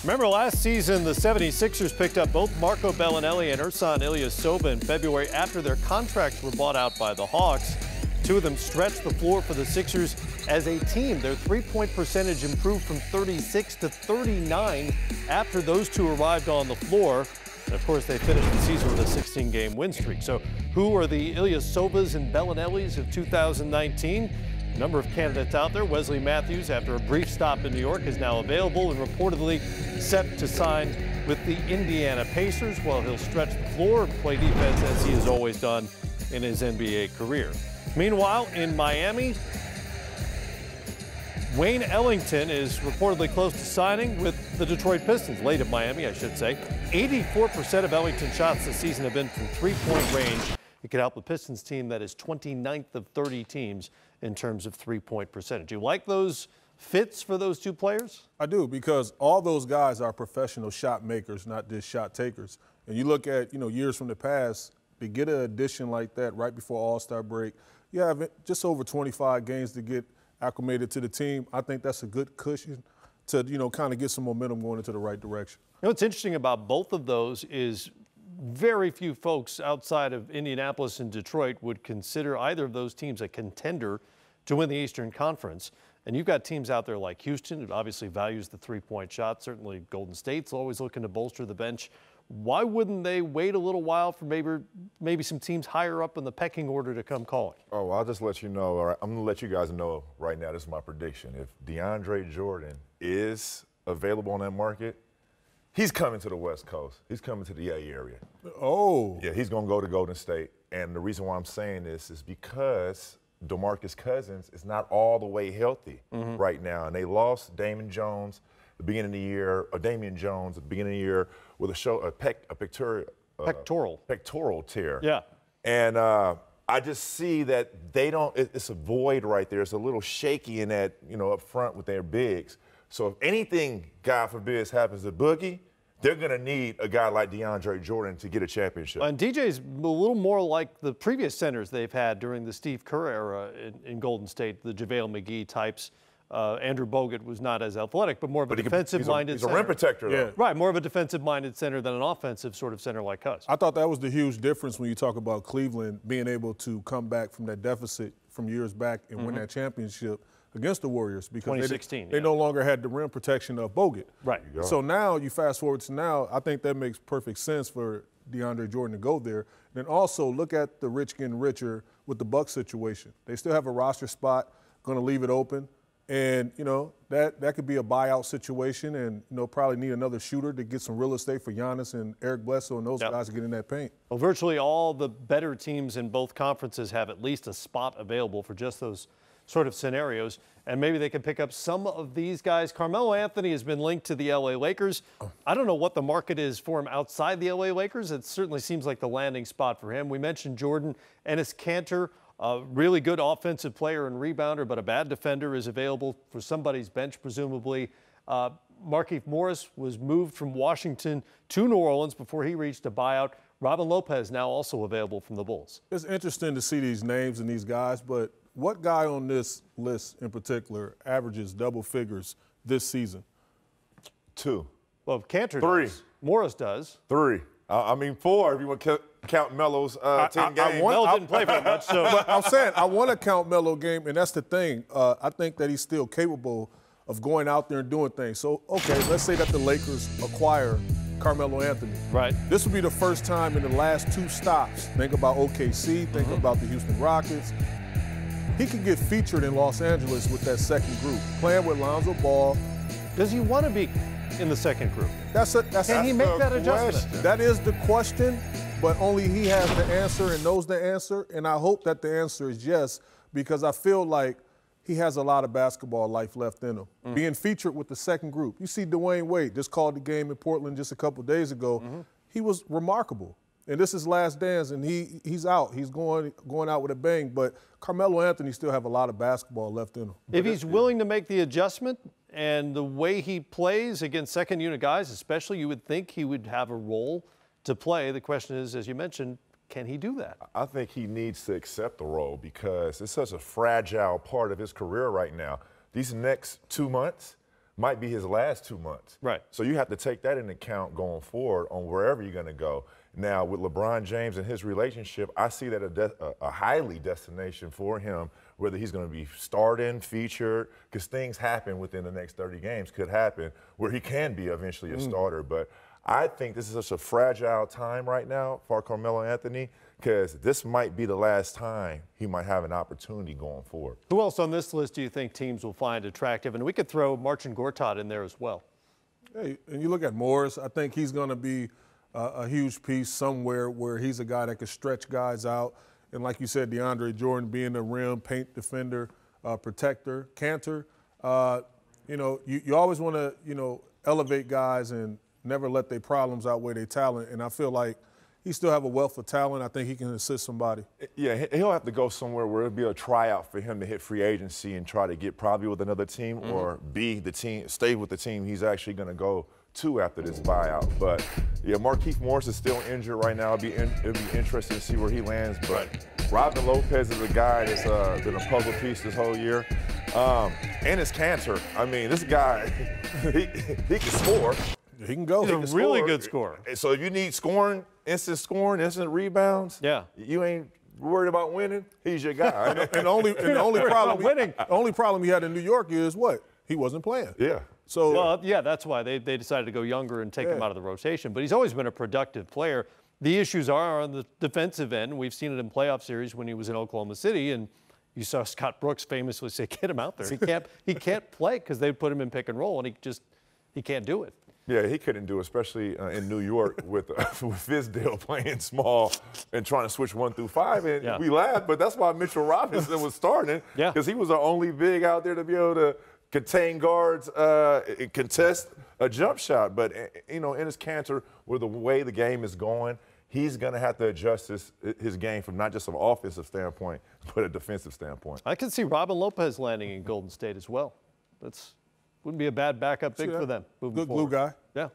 Remember last season, the 76ers picked up both Marco Bellinelli and Ersan Ilyasova in February after their contracts were bought out by the Hawks. Two of them stretched the floor for the Sixers as a team. Their three-point percentage improved from 36 to 39 after those two arrived on the floor. And of course, they finished the season with a 16-game win streak. So who are the Ilyasovas and Bellinellis of 2019? A number of candidates out there. Wesley Matthews, after a brief stop in New York, is now available and reportedly set to sign with the Indiana Pacers, while he'll stretch the floor and play defense as he has always done in his NBA career. Meanwhile, in Miami, Wayne Ellington is reportedly close to signing with the Detroit Pistons. Late at Miami, I should say. 84% of Ellington's shots this season have been from three-point range. It could help the Pistons team that is 29th of 30 teams in terms of three-point percentage. You like those fits for those two players? I do, because all those guys are professional shot makers, not just shot takers. And you look at, years from the past, to get an addition like that right before All-Star break, you have just over 25 games to get acclimated to the team. I think that's a good cushion to, kind of get some momentum going into the right direction. What's interesting about both of those is very few folks outside of Indianapolis and Detroit would consider either of those teams a contender to win the Eastern Conference. And you've got teams out there like Houston, who obviously values the three-point shot. Certainly Golden State's always looking to bolster the bench. Why wouldn't they wait a little while for maybe some teams higher up in the pecking order to come calling? Oh, well, I'll just let you know, or I'm going to let you guys know right now, this is my prediction. If DeAndre Jordan is available on that market, he's coming to the West Coast. He's coming to the A area. Oh. Yeah, he's going to go to Golden State. And the reason why I'm saying this is because DeMarcus Cousins is not all the way healthy right now. And they lost Damian Jones at the beginning of the year, or Damian Jones at the beginning of the year with a pectoral tear. Yeah. And I just see that it's a void right there. It's a little shaky in that, up front with their bigs. So if anything, God forbid, happens to Boogie, they're going to need a guy like DeAndre Jordan to get a championship. And DJ's a little more like the previous centers they've had during the Steve Kerr era in Golden State, the JaVale McGee types. Andrew Bogut was not as athletic, but more of a defensive-minded center. He's a rim protector, though. Yeah. Right, more of a defensive-minded center than an offensive sort of center like us. I thought that was the huge difference when you talk about Cleveland being able to come back from that deficit from years back and win that championship against the Warriors, because 2016, they no longer had the rim protection of Bogut. Right. So now you fast forward to now, I think that makes perfect sense for DeAndre Jordan to go there. Then also look at the rich getting richer with the Bucks situation. They still have a roster spot, going to leave it open. And, that could be a buyout situation, and, probably need another shooter to get some real estate for Giannis and Eric Bledsoe and those guys to get in that paint. Well, virtually all the better teams in both conferences have at least a spot available for just those sort of scenarios, and maybe they can pick up some of these guys. Carmelo Anthony has been linked to the LA Lakers. I don't know what the market is for him outside the LA Lakers. It certainly seems like the landing spot for him. We mentioned Jordan. Enes Kanter, a really good offensive player and rebounder, but a bad defender, is available for somebody's bench, presumably. Markieff Morris was moved from Washington to New Orleans before he reached a buyout. Robin Lopez now also available from the Bulls. It's interesting to see these names and these guys, but what guy on this list in particular averages double figures this season? 2. Well, Kanter 3. does. Morris does. 3. 4 if you want to count Melo's 10 games. Melo didn't play very much. So. But I'm saying I want to count Melo game, and that's the thing. I think that he's still capable of going out there and doing things. So, okay, let's say that the Lakers acquire Carmelo Anthony. Right. This will be the first time in the last 2 stops. Think about OKC, think about the Houston Rockets. He could get featured in Los Angeles with that second group, playing with Lonzo Ball. Does he want to be in the second group? Can he make that adjustment? That is the question, but only he has the answer and knows the answer. And I hope that the answer is yes, because I feel like he has a lot of basketball life left in him. Being featured with the second group. You see Dwayne Wade just called the game in Portland just a couple of days ago. He was remarkable. And this is last dance, and he's out. He's going out with a bang. But Carmelo Anthony still have a lot of basketball left in him. If he's willing to make the adjustment, and the way he plays against second-unit guys, especially, you would think he would have a role to play. The question is, as you mentioned, can he do that? I think he needs to accept the role because it's such a fragile part of his career right now. These next 2 months might be his last 2 months. Right. So you have to take that into account going forward on wherever you're going to go. Now, with LeBron James and his relationship, I see that a highly destination for him, whether he's going to be starting, featured, because things happen within the next 30 games, could happen, where he can be eventually a starter. But I think this is such a fragile time right now for Carmelo Anthony, because this might be the last time he might have an opportunity going forward. Who else on this list do you think teams will find attractive? And we could throw Marcin Gortat in there as well. Hey, and you look at Morris, I think he's going to be a huge piece somewhere where he's a guy that can stretch guys out. And like you said, DeAndre Jordan being a rim, paint defender, protector, Cantor. You always want to, elevate guys and never let their problems outweigh their talent. And I feel like he still have a wealth of talent. I think he can assist somebody. Yeah, he'll have to go somewhere where it'll be a tryout for him to hit free agency and try to get probably with another team or stay with the team he's actually going to go to after this buyout. But yeah, Markieff Morris is still injured right now. It'll be interesting to see where he lands. But Robin Lopez is a guy that's been a puzzle piece this whole year. And it's Cantor. I mean, this guy, he can score. He can go. He's a really good scorer. So if you need scoring, instant rebounds, yeah, you ain't worried about winning, he's your guy. and the only problem he had in New York is what? He wasn't playing. Yeah. So well, yeah, that's why they decided to go younger and take him out of the rotation. But he's always been a productive player. The issues are on the defensive end. We've seen it in playoff series when he was in Oklahoma City, and you saw Scott Brooks famously say, "Get him out there. He can't play," because they put him in pick and roll, and he can't do it. Yeah, he couldn't do it, especially in New York with Fizdale playing small and trying to switch 1 through 5. And we laughed, but that's why Mitchell Robinson was starting, because he was the only big out there to be able to contain guards and contest a jump shot. But, Enes Kanter, with the way the game is going, he's going to have to adjust his game from not just an offensive standpoint, but a defensive standpoint. I can see Robin Lopez landing in Golden State as well. Wouldn't be a bad backup pick for them moving forward. Good glue guy. Yeah.